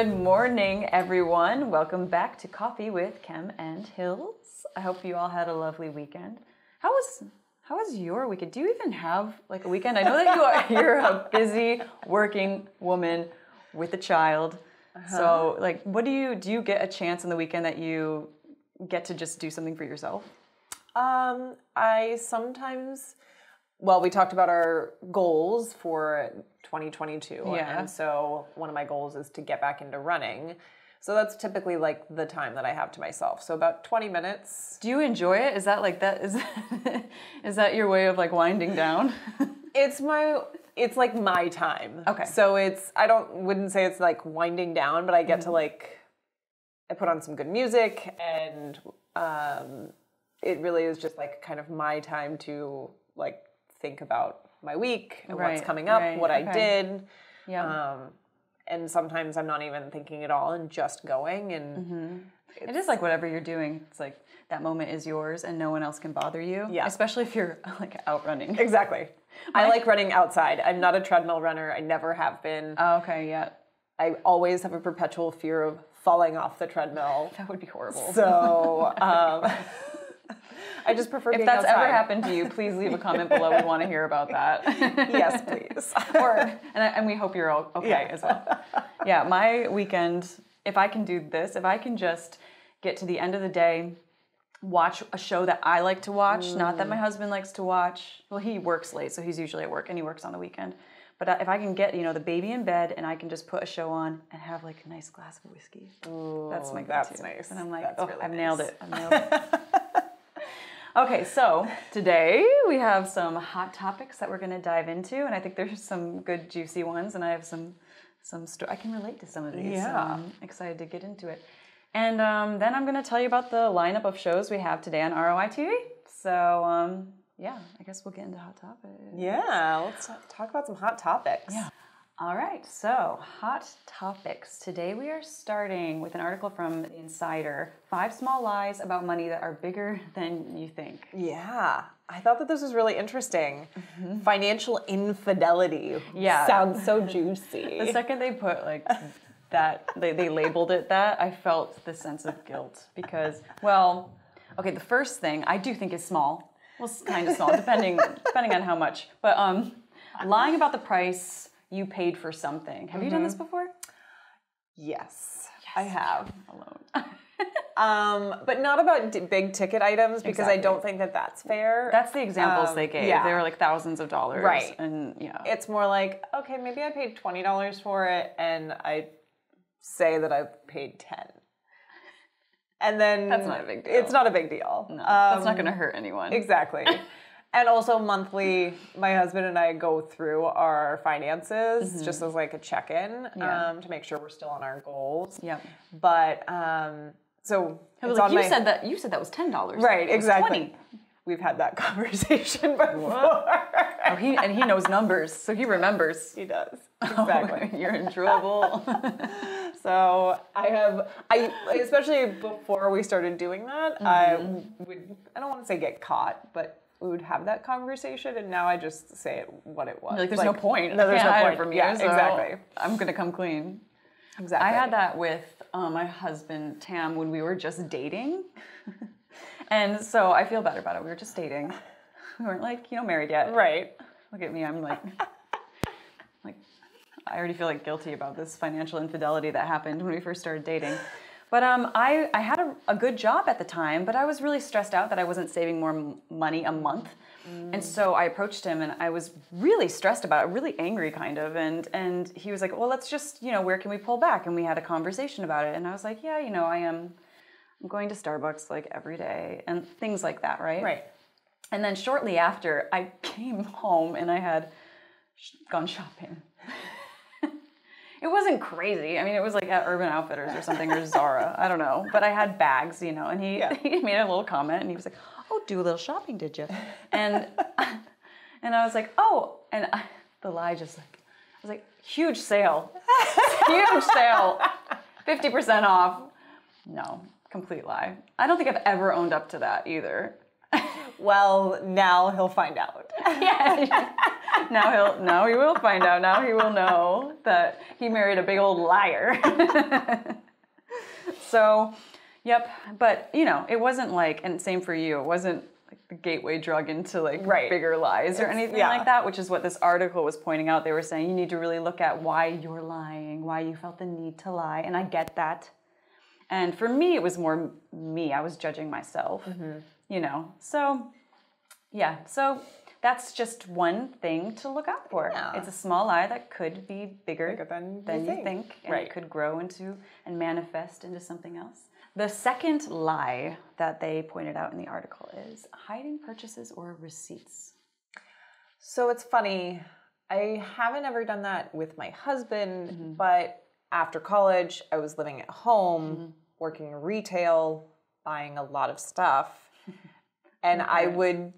Good morning, everyone. Welcome back to Coffee with Kem and Hills. I hope you all had a lovely weekend. How was your weekend? Do you even have like a weekend? I know that you're a busy working woman with a child. So like, what do you get a chance in the weekend that you get to just do something for yourself? I sometimes, we talked about our goals for 2022. Yeah. And so one of my goals is to get back into running. So that's typically like the time that I have to myself. So about 20 minutes. Do you enjoy it? Is that like that? Is that your way of like winding down? It's like my time. Okay. So wouldn't say it's like winding down, but I get to I put on some good music, and it really is just like kind of my time to like think about my week and what's coming up, what I did. Yeah. And sometimes I'm not even thinking at all and just going. And it is like whatever you're doing. It's like that moment is yours and no one else can bother you. Yeah. Especially if you're like out running. Exactly. I like running outside. I'm not a treadmill runner. I never have been. Oh, okay, yeah. I always have a perpetual fear of falling off the treadmill. That would be horrible. So I just prefer being outside. If that's ever happened to you, please leave a comment below. We want to hear about that. Yes, please. And we hope you're all okay as well. Yeah, my weekend, if I can do this, if I can just get to the end of the day, watch a show that I like to watch, not that my husband likes to watch. Well, he works late, so he's usually at work, and he works on the weekend. But if I can get, the baby in bed and I can just put a show on and have like a nice glass of whiskey, that's my go-to. That's nice. And I'm like, really I've nice. nailed it. I've nailed it. Okay, so today we have some hot topics that we're going to dive into, and I think there's some good juicy ones, and I have some I can relate to some of these. Yeah. So I'm excited to get into it. And then I'm going to tell you about the lineup of shows we have today on ROI TV. So yeah, I guess we'll get into hot topics. Yeah, let's talk about some hot topics. Yeah. All right, so hot topics. Today we are starting with an article from The Insider, 5 small lies about money that are bigger than you think. Yeah, I thought that this was really interesting. Financial infidelity. Yeah. Sounds so juicy. The second they put like that, they labeled it that, I felt the sense of guilt because, okay, the first thing I do think is small. Well, it's kind of small, depending on how much. But lying about the price you paid for something. Have you done this before? Yes, I have. Alone. But not about big ticket items because I don't think that that's fair. That's the examples they gave. Yeah. They were like thousands of dollars. Right. And yeah. It's more like, okay, maybe I paid $20 for it and I say that I paid 10. And then that's not a big deal. It's not a big deal. No, that's not going to hurt anyone. Exactly. And also monthly, my husband and I go through our finances just as like a check-in to make sure we're still on our goals. Yeah. But so it's like, you said that was $10. Right, exactly. 20. We've had that conversation before. Oh, he knows numbers, so he remembers. He does. Exactly. Oh, you're in trouble. So I especially before we started doing that, I don't want to say get caught, but we would have that conversation, and now I just say it what it was. Like, there's no point. No, there's no point from you. Yeah, so exactly. I'm gonna come clean. Exactly. I had that with my husband Tam when we were just dating, and so I feel better about it. We were just dating. We weren't like married yet. Right. Look at me. I'm like I already feel like guilty about this financial infidelity that happened when we first started dating. But I had a good job at the time, but I was really stressed out that I wasn't saving more money a month. And so I approached him and I was really stressed about it, really angry kind of. And he was like, well, let's just, where can we pull back? And we had a conversation about it. And I was like, yeah, I'm going to Starbucks like every day and things like that, right? Right. And then shortly after, I came home and I had gone shopping. It wasn't crazy. I mean, it was like at Urban Outfitters or something, or Zara. I don't know. But I had bags, and he made a little comment, and he was like, oh, do a little shopping, did you? And I was like, oh. And the lie just like, I was like, huge sale. Huge sale. 50% off. No, complete lie. I don't think I've ever owned up to that either. Well, now he'll find out. Yeah. Now he will find out. Now he will know that he married a big old liar. So, yep. But, it wasn't like, and same for you, it wasn't like the gateway drug into like bigger lies or anything like that, which is what this article was pointing out. They were saying you need to really look at why you're lying, why you felt the need to lie. And I get that. And for me, it was more me. I was judging myself, So, yeah. So that's just one thing to look out for. Yeah. It's a small lie that could be bigger than you think. And it could grow into and manifest into something else. The second lie that they pointed out in the article is hiding purchases or receipts. So it's funny. I haven't ever done that with my husband, but after college, I was living at home, working retail, buying a lot of stuff. And I was,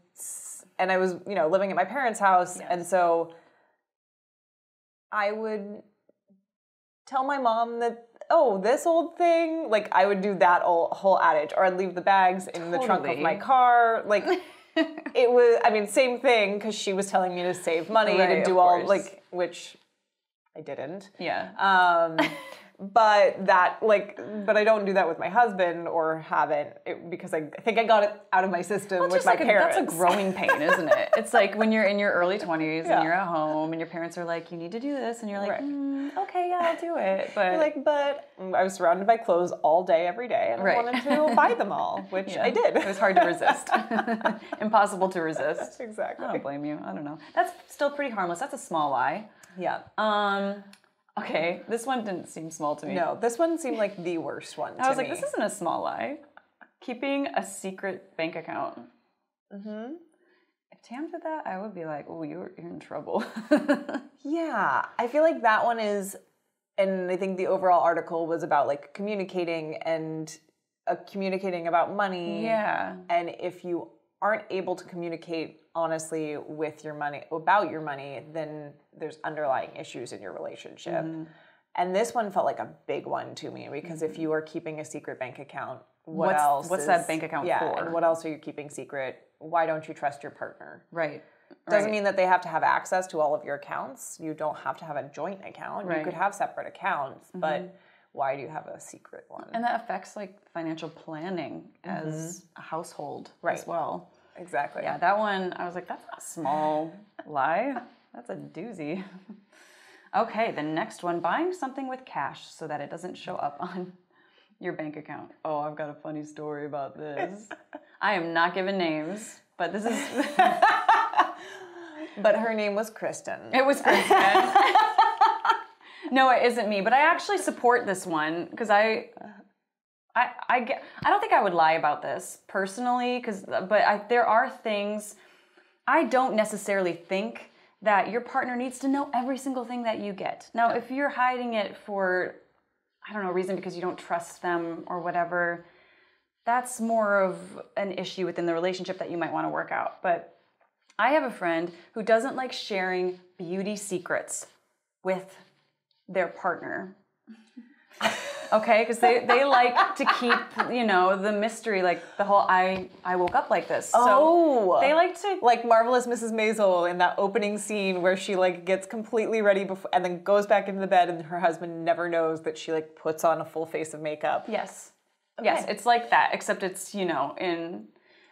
living at my parents' house. Yes. And so I would tell my mom that, this old thing, like I would do that whole adage, or I'd leave the bags in the trunk of my car. Like it was, same thing, because she was telling me to save money, to do all, which I didn't. Yeah. But I don't do that with my husband, or haven't, because I think I got it out of my system with my parents. That's a growing pain, isn't it? It's like when you're in your early 20s and you're at home and your parents are like, you need to do this, and you're like, okay, yeah, I'll do it. But you're like, but I was surrounded by clothes all day, every day, and I wanted to buy them all, which I did. It was hard to resist. Impossible to resist. Exactly. I don't blame you. I don't know. That's still pretty harmless. That's a small lie. Yeah. Okay, this one didn't seem small to me. No, this one seemed like the worst one to me. I was like, this isn't a small lie. Keeping a secret bank account. Mm-hmm. If Tam did that, I would be like, oh, you're in trouble. Yeah, I feel like that one is, and I think the overall article was about like communicating and communicating about money. Yeah. And if you aren't able to communicate honestly with your money, about your money, then there's underlying issues in your relationship. And this one felt like a big one to me, because if you are keeping a secret bank account, what's that bank account for? And what else are you keeping secret? Why don't you trust your partner? Right. Doesn't mean that they have to have access to all of your accounts. You don't have to have a joint account. You could have separate accounts, but why do you have a secret one? And that affects like financial planning as a household as well. Exactly. Yeah, that one, I was like, that's not a small lie. That's a doozy. Okay, the next one, buying something with cash so that it doesn't show up on your bank account. Oh, I've got a funny story about this. I am not giving names, but this is... But her name was Kristen. It was Kristen. No, it isn't me, but I actually support this one, because I don't think I would lie about this personally, but there are things, I don't necessarily think that your partner needs to know every single thing that you get. Now, if you're hiding it for, I don't know, a reason because you don't trust them or whatever, that's more of an issue within the relationship that you might want to work out. But I have a friend who doesn't like sharing beauty secrets with their partner. Okay, because they like to keep, the mystery, like the whole I woke up like this. So they like to... Like Marvelous Mrs. Maisel in that opening scene where she like gets completely ready before and then goes back into the bed, and her husband never knows that she like puts on a full face of makeup. Yes. Okay. Yes, it's like that, except it's, in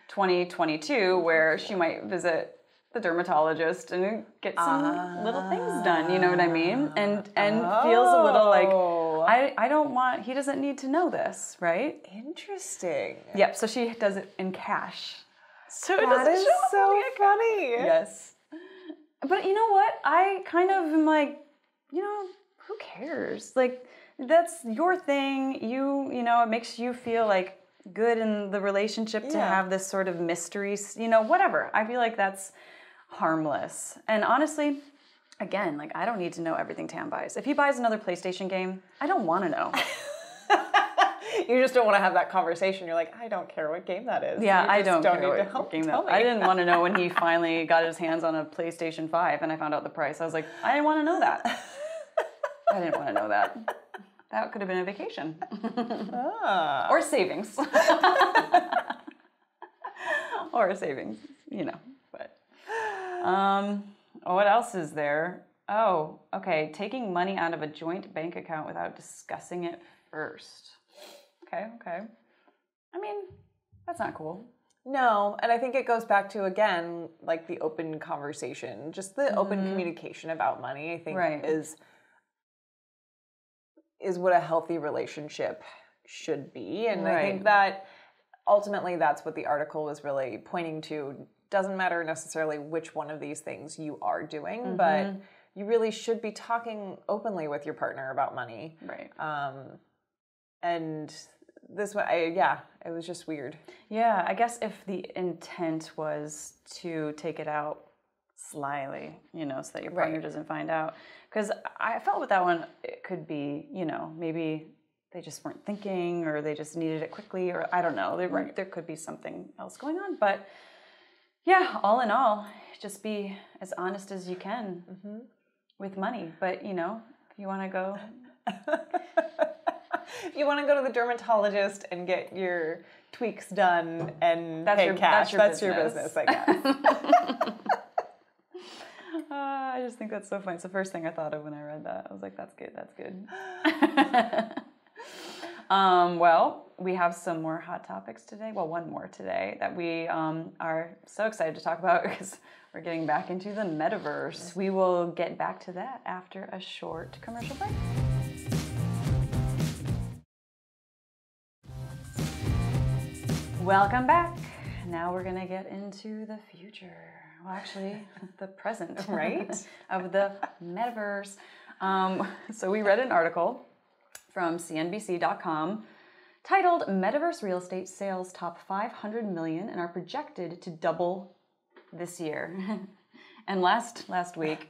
2022 where she might visit the dermatologist and get some little things done, you know what I mean? And feels a little like, he doesn't need to know this, right? Interesting. Yep, so she does it in cash. So that is so funny. Yes. But you know what? I kind of am like, who cares? Like, that's your thing. It makes you feel like good in the relationship to have this sort of mystery, whatever. I feel like that's harmless. And honestly, again, like, I don't need to know everything Tam buys. If he buys another PlayStation game, I don't want to know. You just don't want to have that conversation. You're like, I don't care what game that is. Yeah, I don't care need what game that is. I didn't want to know when he finally got his hands on a PlayStation 5 and I found out the price. I was like, I didn't want to know that. I didn't want to know that. That could have been a vacation. Or savings. Or savings, But What else is there? Oh, okay. Taking money out of a joint bank account without discussing it first. Okay. I mean, that's not cool. No, and I think it goes back to, again, like the open conversation, just the open communication about money, I think is what a healthy relationship should be. And I think that ultimately that's what the article was really pointing to. Doesn't matter necessarily which one of these things you are doing, but you really should be talking openly with your partner about money. Right. And this one, it was just weird. Yeah, I guess if the intent was to take it out slyly, so that your partner doesn't find out. Because I felt with that one, it could be, maybe they just weren't thinking, or they just needed it quickly, or I don't know. There could be something else going on. But yeah, all in all, just be as honest as you can with money. But, if you want to go... If you want to go to the dermatologist and get your tweaks done and pay cash, that's your business, I guess. I just think that's so funny. It's the first thing I thought of when I read that. I was like, that's good. Well, we have some more hot topics today. Well, one more today that we are so excited to talk about because we're getting back into the metaverse. We will get back to that after a short commercial break. Welcome back. Now we're going to get into the future. Well, actually, the present, right? Of the metaverse. So we read an article from CNBC.com titled Metaverse Real Estate Sales Top 500 Million and are projected to double this year. And last week,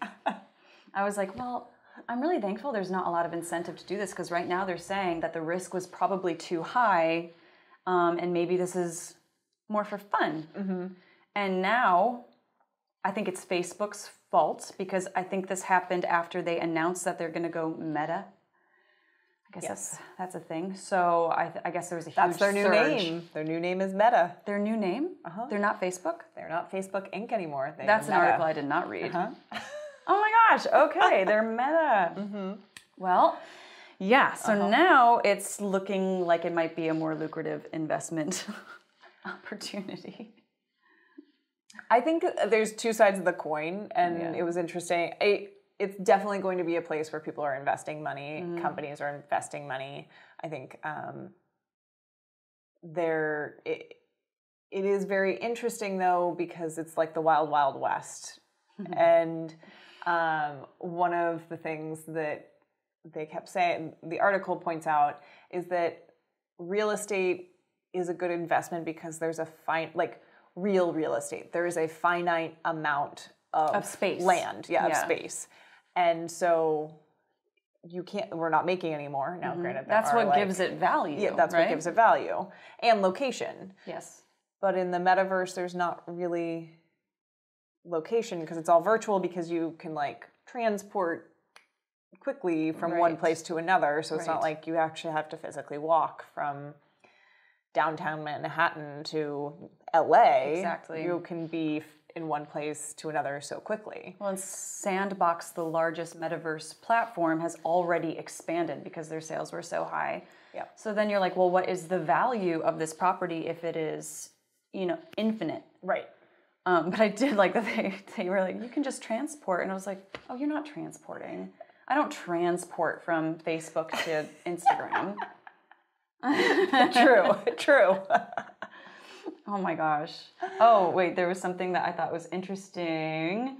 I was like, well, I'm really thankful there's not a lot of incentive to do this because right now they're saying that the risk was probably too high. And maybe this is more for fun. And now I think it's Facebook's fault because I think this happened after they announced that they're going to go meta. I guess that's a thing. So I guess there was a huge That's their new surge. name. Their new name is Meta. Their new name? They're not Facebook? They're not Facebook Inc. anymore. That's an article I did not read. Oh my gosh. Okay. They're Meta. Well... Yeah, so now it's looking like it might be a more lucrative investment opportunity. I think there's two sides of the coin, and it was interesting. It's definitely going to be a place where people are investing money. Companies are investing money. I think it is very interesting, though, because it's like the wild, wild west. And one of the things that they kept saying, the article points out, is that real estate is a good investment because there's a real estate. There is a finite amount of space. Land, of space. And so we're not making any more. Now, granted, that's what gives it value. Yeah, that's what gives it value. And location. Yes. But in the metaverse, there's not really location because it's all virtual because you can transport quickly from one place to another, so it's not like you actually have to physically walk from downtown Manhattan to LA. Exactly. You can be in one place to another so quickly. Well, and Sandbox, the largest metaverse platform, has already expanded because their sales were so high. Yeah. So then you're like, well, what is the value of this property if it is, infinite? Right. But I did like that they were like, you can just transport. And I was like, oh, you're not transporting. I don't transport from Facebook to Instagram. True. Oh my gosh. Oh, wait, there was something that I thought was interesting.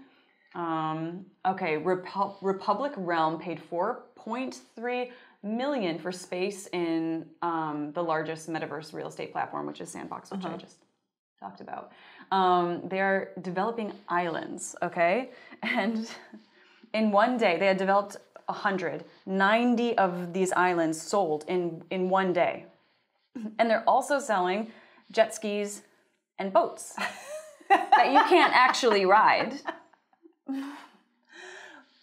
Okay, Republic Realm paid $4.3 million for space in the largest metaverse real estate platform, which is Sandbox, which I just talked about. They're developing islands, okay? And in one day, they had developed 190 of these islands sold in one day. And they're also selling jet skis and boats that you can't actually ride.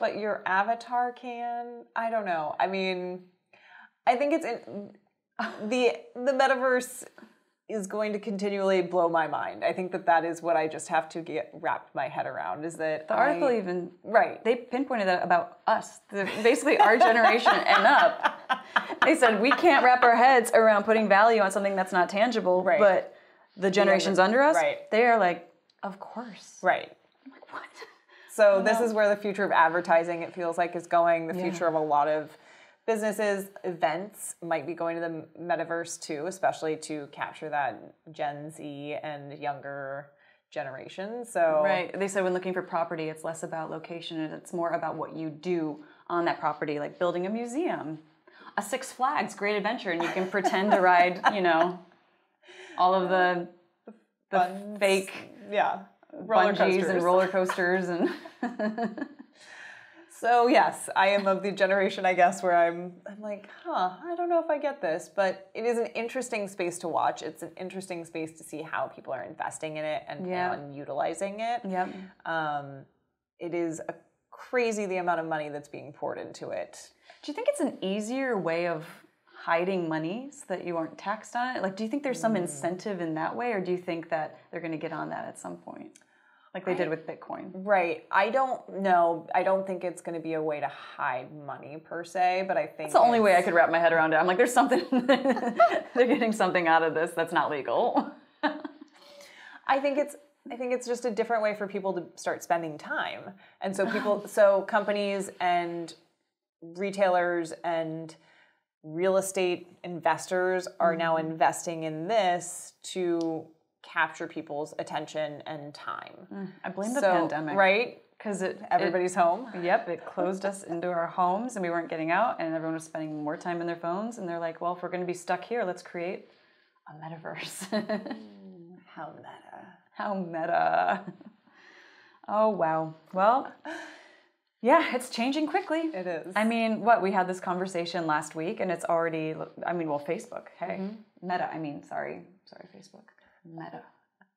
But your avatar can? I don't know. I mean, I think it's the metaverse is going to continually blow my mind. I think that is what I just have to get wrapped my head around, is that the article even, right, they pinpointed that about us, basically our generation and up. They said we can't wrap our heads around putting value on something that's not tangible, right. But the generations under us, right. They are like, of course. Right. I'm like, what? So this is where the future of advertising, it feels like, is going. The future of a lot of businesses, events might be going to the metaverse too, especially to capture that Gen Z and younger generation. So right. They said when looking for property, it's less about location and it's more about what you do on that property, like building a museum, a Six Flags Great Adventure, and you can pretend to ride, all of the fake bungees and roller coasters and So yes, I am of the generation, I guess, where I'm like, I don't know if I get this, but it is an interesting space to watch. It's an interesting space to see how people are investing in it and utilizing it. Yep. It is crazy the amount of money that's being poured into it. Do you think it's an easier way of hiding money so that you aren't taxed on it? Like, do you think there's some incentive in that way, or do you think that they're going to get on that at some point? Like they did with Bitcoin. Right. I don't know. I don't think it's going to be a way to hide money per se, but I think it's the only way I could wrap my head around it. I'm like, there's something, they're getting something out of this that's not legal. I think it's just a different way for people to start spending time. And so companies and retailers and real estate investors are now investing in this to capture people's attention and time. I blame the pandemic. Right? Because everybody's home. Yep, it closed us into our homes and we weren't getting out and everyone was spending more time in their phones and they're like, well, if we're going to be stuck here, let's create a metaverse. How meta. How meta. Oh, wow. Well, yeah, it's changing quickly. It is. I mean, we had this conversation last week and it's already, Facebook. Hey, Meta, sorry, Facebook. Meta.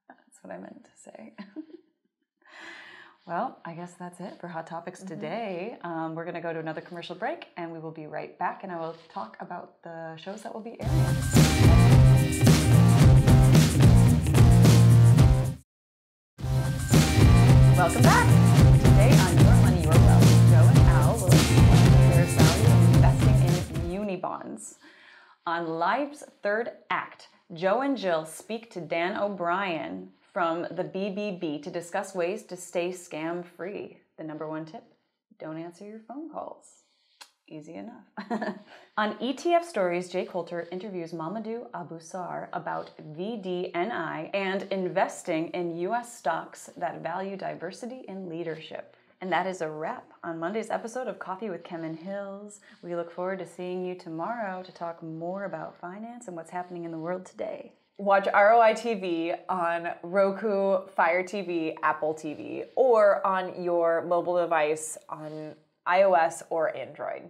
That's what I meant to say. Well, I guess that's it for Hot Topics today. We're going to go to another commercial break and we will be right back and I will talk about the shows that will be airing. Welcome back. Today on Your Money, Your Wealth, Joe and Al will explain their value of investing in muni bonds. On life's third act, Joe and Jill speak to Dan O'Brien from the BBB to discuss ways to stay scam-free. The number one tip, don't answer your phone calls. Easy enough. On ETF Stories, Jay Coulter interviews Mamadou Aboussar about VDNI and investing in U.S. stocks that value diversity in leadership. And that is a wrap on Monday's episode of Coffee with Kim and Hills. We look forward to seeing you tomorrow to talk more about finance and what's happening in the world today. Watch ROI TV on Roku, Fire TV, Apple TV, or on your mobile device on iOS or Android.